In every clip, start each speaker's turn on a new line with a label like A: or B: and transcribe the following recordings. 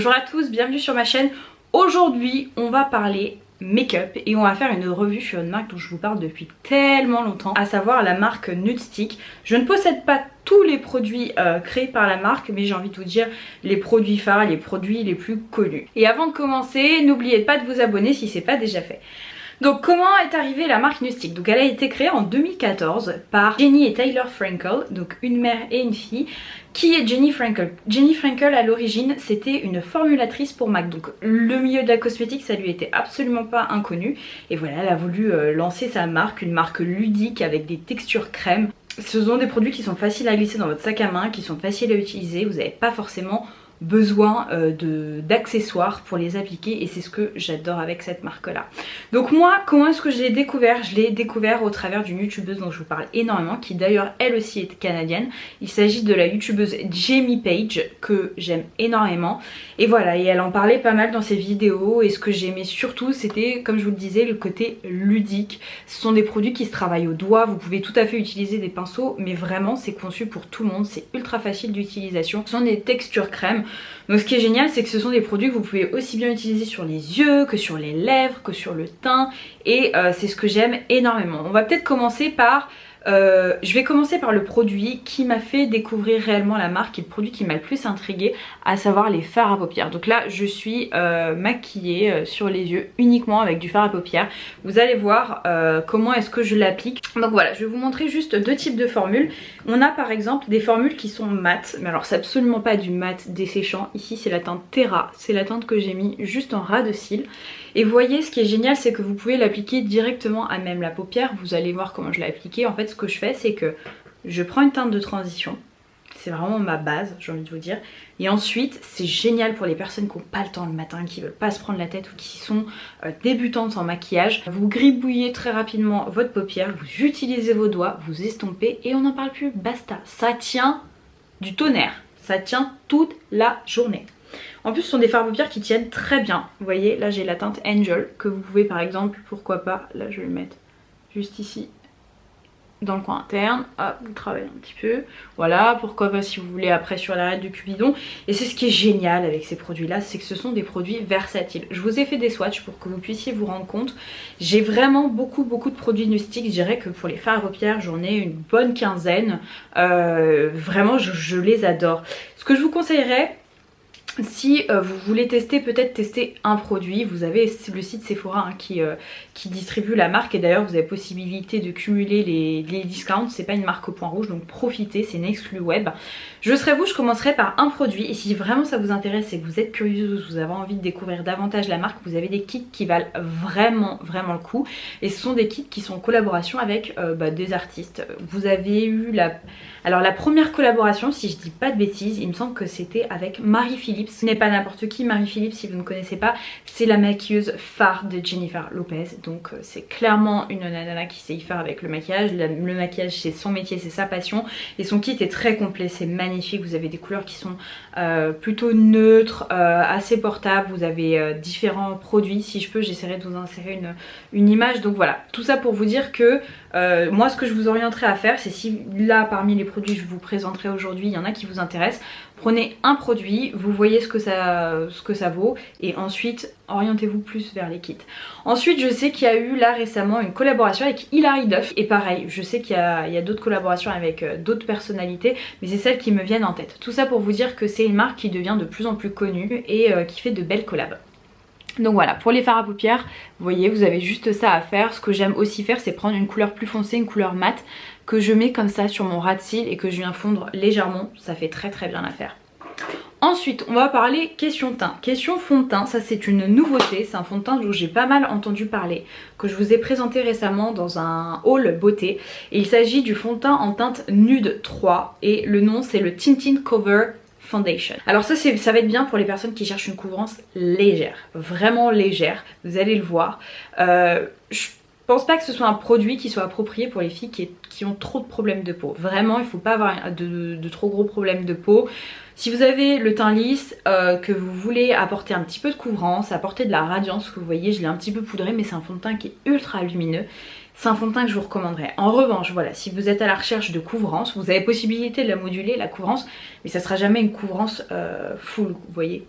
A: Bonjour à tous, bienvenue sur ma chaîne. Aujourd'hui on va parler make-up et on va faire une revue sur une marque dont je vous parle depuis tellement longtemps, à savoir la marque Nudestix. Je ne possède pas tous les produits créés par la marque, mais j'ai envie de vous dire les produits phares, les produits les plus connus. Et avant de commencer, n'oubliez pas de vous abonner si ce n'est pas déjà fait. Donc comment est arrivée la marque Nudestix? Donc elle a été créée en 2014 par Jenny et Tyler Frankel, donc une mère et une fille. Qui est Jenny Frankel? Jenny Frankel à l'origine c'était une formulatrice pour MAC, donc le milieu de la cosmétique ça lui était absolument pas inconnu. Et voilà, elle a voulu lancer sa marque, une marque ludique avec des textures crème. Ce sont des produits qui sont faciles à glisser dans votre sac à main, qui sont faciles à utiliser, vous n'avez pas forcément besoin d'accessoires pour les appliquer et c'est ce que j'adore avec cette marque là. Donc moi comment est-ce que je l'ai découvert? Je l'ai découvert au travers d'une youtubeuse dont je vous parle énormément, qui d'ailleurs elle aussi est canadienne. Il s'agit de la youtubeuse Jamie Page que j'aime énormément et voilà, et elle en parlait pas mal dans ses vidéos et ce que j'aimais surtout c'était, comme je vous le disais, le côté ludique. Ce sont des produits qui se travaillent au doigt, vous pouvez tout à fait utiliser des pinceaux mais vraiment c'est conçu pour tout le monde, c'est ultra facile d'utilisation. Ce sont des textures crème. Donc ce qui est génial c'est que ce sont des produits que vous pouvez aussi bien utiliser sur les yeux que sur les lèvres, que sur le teint et c'est ce que j'aime énormément. On va peut-être commencer par... je vais commencer par le produit qui m'a fait découvrir réellement la marque et le produit qui m'a le plus intriguée, à savoir les fards à paupières. Donc là je suis maquillée sur les yeux uniquement avec du fard à paupières. Vous allez voir comment est-ce que je l'applique. Donc voilà, je vais vous montrer juste deux types de formules. On a par exemple des formules qui sont mates, mais alors c'est absolument pas du mat desséchant. Ici c'est la teinte Terra, c'est la teinte que j'ai mis juste en ras de cils. Et vous voyez, ce qui est génial c'est que vous pouvez l'appliquer directement à même la paupière. Vous allez voir comment je l'ai appliqué. En fait ce que je fais c'est que je prends une teinte de transition, c'est vraiment ma base j'ai envie de vous dire, et ensuite c'est génial pour les personnes qui n'ont pas le temps le matin, qui veulent pas se prendre la tête ou qui sont débutantes en maquillage. Vous gribouillez très rapidement votre paupière, vous utilisez vos doigts, vous estompez et on n'en parle plus, basta. Ça tient du tonnerre, ça tient toute la journée. En plus ce sont des fards à paupières qui tiennent très bien. Vous voyez là j'ai la teinte Angel que vous pouvez par exemple, pourquoi pas, là je vais le mettre juste ici dans le coin interne, hop, vous travaillez un petit peu, voilà, pourquoi pas si vous voulez après sur l'arête du Cupidon. Et c'est ce qui est génial avec ces produits là, c'est que ce sont des produits versatiles. Je vous ai fait des swatchs pour que vous puissiez vous rendre compte. J'ai vraiment beaucoup de produits Nudestix. Je dirais que pour les fards à paupières j'en ai une bonne quinzaine, vraiment je les adore. Ce que je vous conseillerais, si vous voulez tester, peut-être tester un produit, vous avez le site Sephora hein, qui distribue la marque, et d'ailleurs vous avez possibilité de cumuler les discounts. C'est pas une marque au point rouge donc profitez, c'est une exclue web. Je serais vous, je commencerai par un produit, et si vraiment ça vous intéresse et que vous êtes curieuse, vous avez envie de découvrir davantage la marque, vous avez des kits qui valent vraiment le coup, et ce sont des kits qui sont en collaboration avec des artistes. Vous avez eu la première collaboration, si je dis pas de bêtises, il me semble que c'était avec Marie Phillips. Ce n'est pas n'importe qui, Marie Phillips, si vous ne connaissez pas, c'est la maquilleuse phare de Jennifer Lopez. Donc c'est clairement une nana qui sait y faire avec le maquillage. Le maquillage c'est son métier, c'est sa passion. Et son kit est très complet, c'est magnifique. Vous avez des couleurs qui sont plutôt neutres, assez portables. Vous avez différents produits. Si je peux, j'essaierai de vous insérer une image. Donc voilà, tout ça pour vous dire que moi ce que je vous orienterai à faire, c'est si là parmi les produits que je vous présenterai aujourd'hui, il y en a qui vous intéressent, prenez un produit, vous voyez ce que ça vaut, et ensuite orientez-vous plus vers les kits. Ensuite je sais qu'il y a eu là récemment une collaboration avec Hilary Duff, et pareil je sais qu'il y a d'autres collaborations avec d'autres personnalités, mais c'est celles qui me viennent en tête. Tout ça pour vous dire que c'est une marque qui devient de plus en plus connue et qui fait de belles collabs. Donc voilà, pour les fards à paupières, vous voyez, vous avez juste ça à faire. Ce que j'aime aussi faire, c'est prendre une couleur plus foncée, une couleur mate, que je mets comme ça sur mon ras de cils et que je viens fondre légèrement. Ça fait très bien l'affaire. Ensuite, on va parler question teint. Question fond de teint, ça c'est une nouveauté. C'est un fond de teint dont j'ai pas mal entendu parler, que je vous ai présenté récemment dans un haul beauté. Et il s'agit du fond de teint en teinte Nude 3 et le nom c'est le Tinted Cover Foundation. Alors ça va être bien pour les personnes qui cherchent une couvrance légère, vraiment légère, vous allez le voir. Je pense pas que ce soit un produit qui soit approprié pour les filles qui ont trop de problèmes de peau. Vraiment il faut pas avoir de trop gros problèmes de peau. Si vous avez le teint lisse, que vous voulez apporter un petit peu de couvrance, apporter de la radiance, que vous voyez je l'ai un petit peu poudré mais c'est un fond de teint qui est ultra lumineux. C'est un fond de teint que je vous recommanderais. En revanche, voilà, si vous êtes à la recherche de couvrance, vous avez possibilité de la moduler, la couvrance, mais ça sera jamais une couvrance full, vous voyez.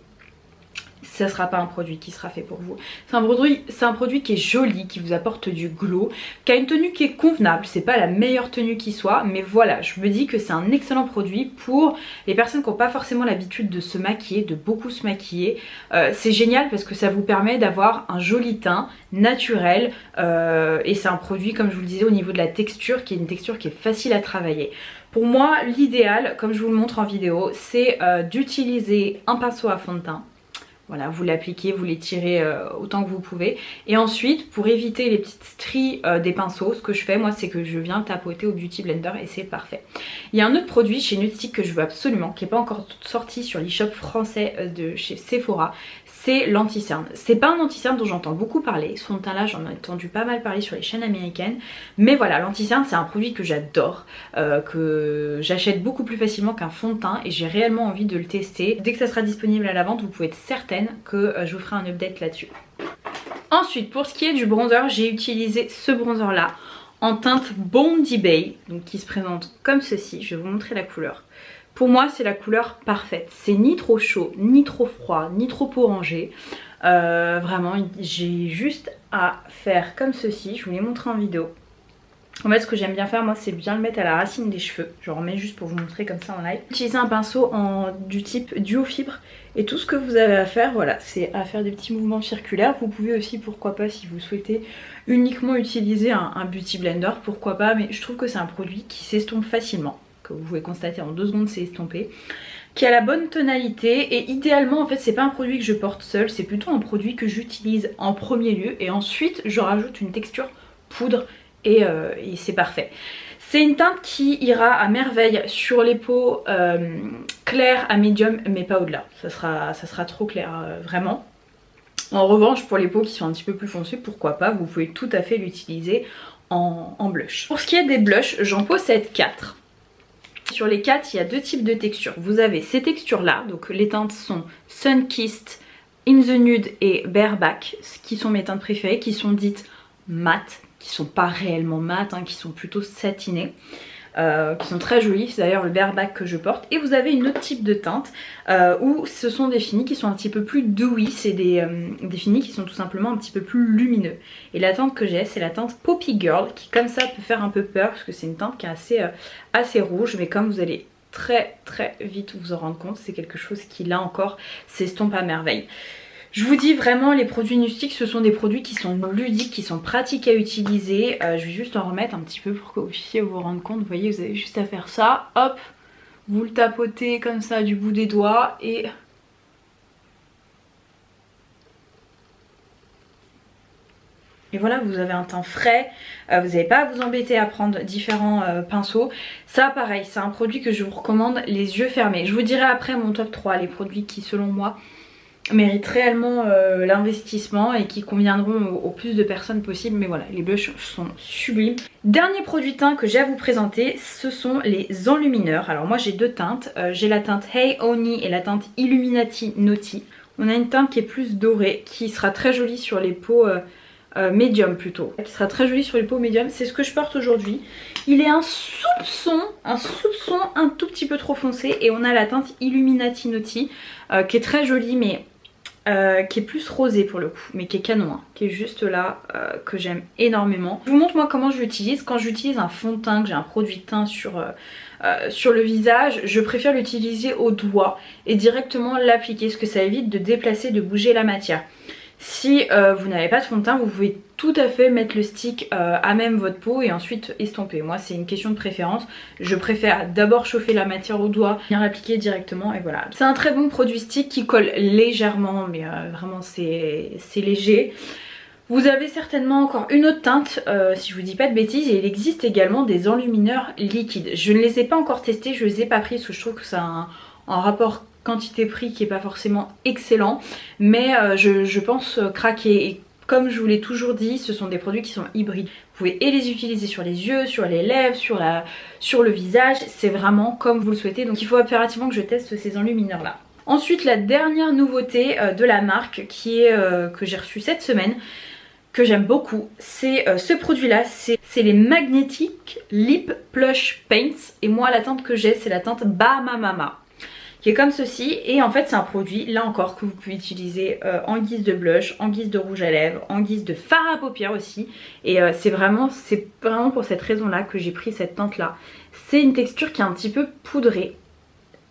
A: ça sera pas un produit qui sera fait pour vous. C'est un produit qui est joli, qui vous apporte du glow, qui a une tenue qui est convenable. C'est pas la meilleure tenue qui soit, mais voilà, je me dis que c'est un excellent produit pour les personnes qui n'ont pas forcément l'habitude de se maquiller, de beaucoup se maquiller. C'est génial parce que ça vous permet d'avoir un joli teint naturel et c'est un produit, comme je vous le disais, au niveau de la texture, qui est une texture qui est facile à travailler. Pour moi, l'idéal, comme je vous le montre en vidéo, c'est d'utiliser un pinceau à fond de teint. Voilà, vous l'appliquez, vous l'étirez autant que vous pouvez. Et ensuite, pour éviter les petites stries des pinceaux, ce que je fais moi, c'est que je viens tapoter au Beauty Blender et c'est parfait. Il y a un autre produit chez Nudestic que je veux absolument, qui n'est pas encore sorti sur l'e-shop français de chez Sephora. C'est l'anti-cerne. C'est pas un anti-cerne dont j'entends beaucoup parler. Ce fond de teint là, j'en ai entendu pas mal parler sur les chaînes américaines. Mais voilà, l'anti-cerne c'est un produit que j'adore, que j'achète beaucoup plus facilement qu'un fond de teint et j'ai réellement envie de le tester. Dès que ça sera disponible à la vente, vous pouvez être certaine que je vous ferai un update là-dessus. Ensuite, pour ce qui est du bronzer, j'ai utilisé ce bronzer là en teinte Bondi Bay, donc qui se présente comme ceci. Je vais vous montrer la couleur. Pour moi c'est la couleur parfaite, c'est ni trop chaud, ni trop froid, ni trop orangé. Vraiment j'ai juste à faire comme ceci, je vous l'ai montré en vidéo. En fait ce que j'aime bien faire moi c'est bien le mettre à la racine des cheveux. Je remets juste pour vous montrer comme ça en live. Utilisez un pinceau du type duo fibre et tout ce que vous avez à faire, voilà, c'est à faire des petits mouvements circulaires. Vous pouvez aussi, pourquoi pas, si vous souhaitez uniquement utiliser un Beauty Blender, pourquoi pas, mais je trouve que c'est un produit qui s'estompe facilement, que vous pouvez constater en 2 secondes c'est estompé, qui a la bonne tonalité et idéalement en fait c'est pas un produit que je porte seul, c'est plutôt un produit que j'utilise en premier lieu et ensuite je rajoute une texture poudre et c'est parfait. C'est une teinte qui ira à merveille sur les peaux claires à médium mais pas au-delà, ça sera trop clair vraiment. En revanche pour les peaux qui sont un petit peu plus foncées, pourquoi pas, vous pouvez tout à fait l'utiliser en blush. Pour ce qui est des blushs, j'en possède 4. Sur les 4, il y a 2 types de textures. Vous avez ces textures là, donc les teintes sont Sunkissed, In the Nude et Bareback, qui sont mes teintes préférées, qui sont dites mat, qui sont pas réellement mat, hein, qui sont plutôt satinées, qui sont très jolies. C'est d'ailleurs le Bareback que je porte. Et vous avez une autre type de teinte où ce sont des finis qui sont un petit peu plus dewy, c'est des finis qui sont tout simplement un petit peu plus lumineux. Et la teinte que j'ai c'est la teinte Poppy Girl qui comme ça peut faire un peu peur parce que c'est une teinte qui est assez rouge, mais comme vous allez très vite vous en rendre compte, c'est quelque chose qui là encore s'estompe à merveille. Je vous dis vraiment, les produits Nudestic ce sont des produits qui sont ludiques, qui sont pratiques à utiliser. Je vais juste en remettre un petit peu pour que vous puissiez vous rendre compte. Vous voyez, vous avez juste à faire ça, hop, vous le tapotez comme ça du bout des doigts et... Et voilà, vous avez un teint frais, vous n'avez pas à vous embêter à prendre différents pinceaux. Ça pareil, c'est un produit que je vous recommande les yeux fermés. Je vous dirai après mon top 3, les produits qui selon moi méritent réellement l'investissement et qui conviendront au plus de personnes possible. Mais voilà, les blushs sont sublimes. Dernier produit teint que j'ai à vous présenter, ce sont les enlumineurs. Alors moi j'ai 2 teintes, j'ai la teinte Hey Oni et la teinte Illuminati Naughty. On a une teinte qui est plus dorée, qui sera très jolie sur les peaux médium plutôt, qui sera très jolie sur les peaux médium. C'est ce que je porte aujourd'hui. Il est un soupçon un tout petit peu trop foncé et on a la teinte Illuminati Naughty qui est très jolie mais qui est plus rosée pour le coup, mais qui est canon, hein, qui est juste là, que j'aime énormément. Je vous montre moi comment je l'utilise. Quand j'utilise un fond de teint, que j'ai un produit de teint sur le visage, je préfère l'utiliser au doigt et directement l'appliquer, parce que ça évite de déplacer, de bouger la matière. Si vous n'avez pas de fond de teint, vous pouvez tout à fait mettre le stick à même votre peau et ensuite estomper. Moi c'est une question de préférence, je préfère d'abord chauffer la matière au doigt, venir l'appliquer directement et voilà. C'est un très bon produit stick qui colle légèrement, mais vraiment c'est léger. Vous avez certainement encore une autre teinte, si je vous dis pas de bêtises, et il existe également des enlumineurs liquides. Je ne les ai pas encore testés, je les ai pas pris parce que je trouve que ça a un rapport quantité-prix qui est pas forcément excellent, mais je pense craquer. Et comme je vous l'ai toujours dit, ce sont des produits qui sont hybrides. Vous pouvez et les utiliser sur les yeux, sur les lèvres, sur le visage, c'est vraiment comme vous le souhaitez. Donc il faut impérativement que je teste ces enlumineurs là. Ensuite la dernière nouveauté de la marque qui est que j'ai reçue cette semaine, que j'aime beaucoup, c'est ce produit là, c'est les Magnetic Lip Plush Paints. Et moi la teinte que j'ai c'est la teinte Bahama Mama, qui est comme ceci. Et en fait c'est un produit là encore que vous pouvez utiliser en guise de blush, en guise de rouge à lèvres, en guise de fard à paupières aussi. Et c'est vraiment pour cette raison là que j'ai pris cette teinte là. C'est une texture qui est un petit peu poudrée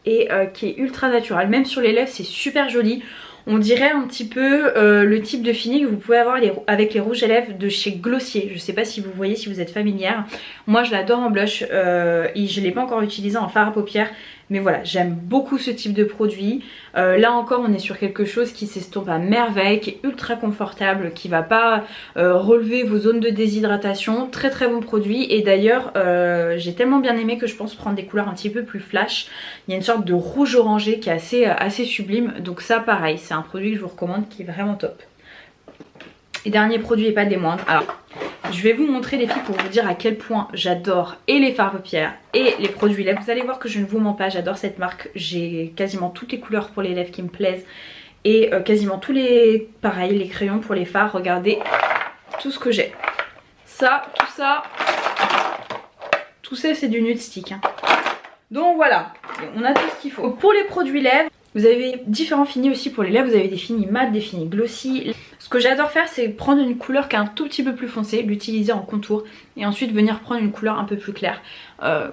A: et qui est ultra naturelle. Même sur les lèvres c'est super joli. On dirait un petit peu le type de fini que vous pouvez avoir avec les rouges à lèvres de chez Glossier. Je sais pas si vous voyez, si vous êtes familière. Moi je l'adore en blush et je ne l'ai pas encore utilisé en fard à paupières. Mais voilà, j'aime beaucoup ce type de produit. Là encore on est sur quelque chose qui s'estompe à merveille, qui est ultra confortable, qui va pas relever vos zones de déshydratation. Très très bon produit. Et d'ailleurs j'ai tellement bien aimé que je pense prendre des couleurs un petit peu plus flash. Il y a une sorte de rouge orangé qui est assez sublime. Donc ça pareil, c'est un produit que je vous recommande qui est vraiment top. Et dernier produit et pas des moindres. Alors je vais vous montrer les filles pour vous dire à quel point j'adore et les fards à paupières et les produits lèvres. Vous allez voir que je ne vous mens pas, j'adore cette marque. J'ai quasiment toutes les couleurs pour les lèvres qui me plaisent. Et quasiment tous les, pareil, les crayons pour les fards. Regardez tout ce que j'ai. Ça, tout ça c'est du nude stick. Hein. Donc voilà, on a tout ce qu'il faut. Pour les produits lèvres, vous avez différents finis aussi pour les lèvres. Vous avez des finis mat, des finis glossy. Ce que j'adore faire c'est prendre une couleur qui est un tout petit peu plus foncée, l'utiliser en contour et ensuite venir prendre une couleur un peu plus claire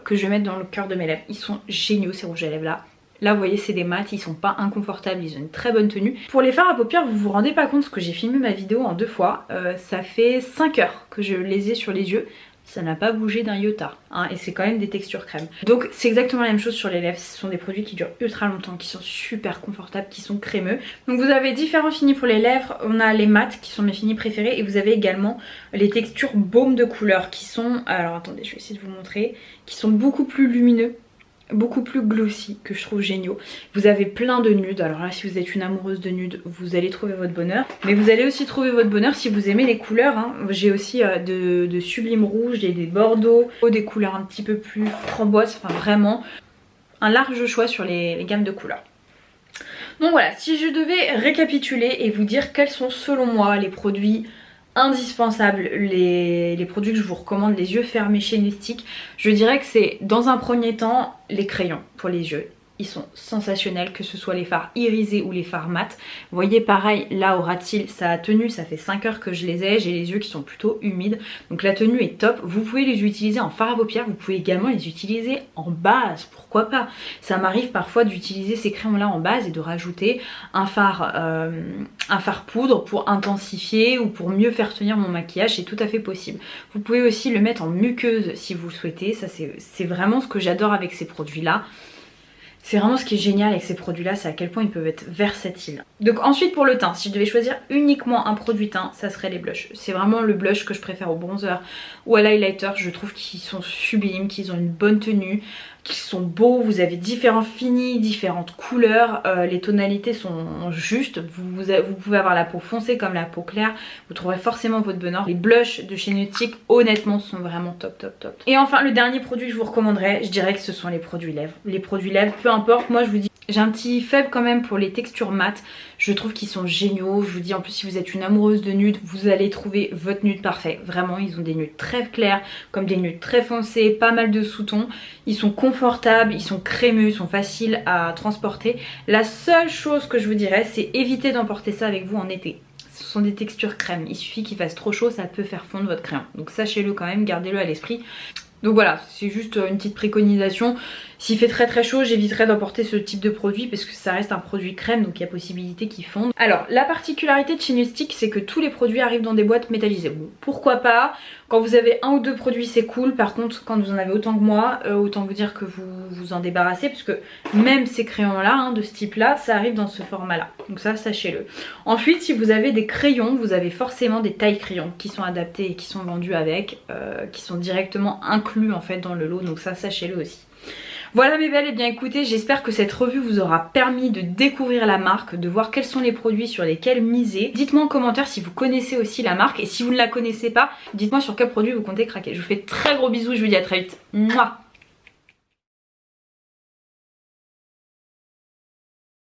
A: que je vais mettre dans le cœur de mes lèvres. Ils sont géniaux ces rouges à lèvres là. Là vous voyez c'est des mats, ils sont pas inconfortables, ils ont une très bonne tenue. Pour les fards à paupières vous vous rendez pas compte parce que j'ai filmé ma vidéo en 2 fois. Ça fait 5 heures que je les ai sur les yeux. Ça n'a pas bougé d'un iota hein, et c'est quand même des textures crème. Donc c'est exactement la même chose sur les lèvres. Ce sont des produits qui durent ultra longtemps, qui sont super confortables, qui sont crémeux. Donc vous avez différents finis pour les lèvres. On a les mats qui sont mes finis préférés et vous avez également les textures baume de couleur qui sont, alors attendez je vais essayer de vous montrer, qui sont beaucoup plus lumineux, beaucoup plus glossy, que je trouve géniaux. Vous avez plein de nudes. Alors là si vous êtes une amoureuse de nudes vous allez trouver votre bonheur, mais vous allez aussi trouver votre bonheur si vous aimez les couleurs hein. J'ai aussi de sublime rouge, des bordeaux, des couleurs un petit peu plus framboises, enfin vraiment un large choix sur les gammes de couleurs. Donc voilà, si je devais récapituler et vous dire quels sont selon moi les produits indispensables, les produits que je vous recommande les yeux fermés chez Nustic, je dirais que c'est dans un premier temps les crayons pour les yeux. Ils sont sensationnels, que ce soit les fards irisés ou les fards mat. Vous voyez pareil là au ras de cils ça a tenu, ça fait 5 heures que je les ai, j'ai les yeux qui sont plutôt humides donc la tenue est top. Vous pouvez les utiliser en fard à paupières, vous pouvez également les utiliser en base, pourquoi pas. Ça m'arrive parfois d'utiliser ces crayons là en base et de rajouter un fard poudre pour intensifier ou pour mieux faire tenir mon maquillage, c'est tout à fait possible. Vous pouvez aussi le mettre en muqueuse si vous le souhaitez, ça c'est vraiment ce que j'adore avec ces produits là. C'est vraiment ce qui est génial avec ces produits là, c'est à quel point ils peuvent être versatiles. Donc ensuite pour le teint, si je devais choisir uniquement un produit teint, ça serait les blushs. C'est vraiment le blush que je préfère au bronzer ou à l'highlighter. Je trouve qu'ils sont sublimes, qu'ils ont une bonne tenue, qu'ils sont beaux. Vous avez différents finis, différentes couleurs, les tonalités sont justes. Vous pouvez avoir la peau foncée comme la peau claire, vous trouverez forcément votre bonheur. Les blushs de chez Nustic honnêtement sont vraiment top. Et enfin le dernier produit que je vous recommanderais, je dirais que ce sont les produits lèvres. Les produits lèvres, peu importe, moi je vous dis j'ai un petit faible quand même pour les textures mat. Je trouve qu'ils sont géniaux. Je vous dis en plus si vous êtes une amoureuse de nude, vous allez trouver votre nude parfait. Vraiment ils ont des nudes très clairs comme des nudes très foncées, pas mal de sous-tons. Ils sont confortables, ils sont crémeux, ils sont faciles à transporter. La seule chose que je vous dirais c'est éviter d'emporter ça avec vous en été. Ce sont des textures crème, il suffit qu'il fasse trop chaud, ça peut faire fondre votre crayon. Donc sachez-le quand même, gardez-le à l'esprit. Donc voilà, c'est juste une petite préconisation. S'il fait très chaud, j'éviterai d'emporter ce type de produit parce que ça reste un produit crème, donc il y a possibilité qu'il fonde. Alors la particularité de chez Nustic, c'est que tous les produits arrivent dans des boîtes métallisées. Bon, pourquoi pas, quand vous avez un ou deux produits c'est cool. Par contre quand vous en avez autant que moi, autant vous dire que vous vous en débarrassez, parce que même ces crayons là hein, de ce type là, ça arrive dans ce format là, donc ça sachez-le. Ensuite si vous avez des crayons, vous avez forcément des tailles crayons qui sont adaptées et qui sont vendus avec, qui sont directement inclus en fait dans le lot, donc ça sachez-le aussi. Voilà mes belles, et bien écoutez, j'espère que cette revue vous aura permis de découvrir la marque, de voir quels sont les produits sur lesquels miser. Dites-moi en commentaire si vous connaissez aussi la marque, et si vous ne la connaissez pas, dites-moi sur quel produit vous comptez craquer. Je vous fais très gros bisous, je vous dis à très vite. Mouah.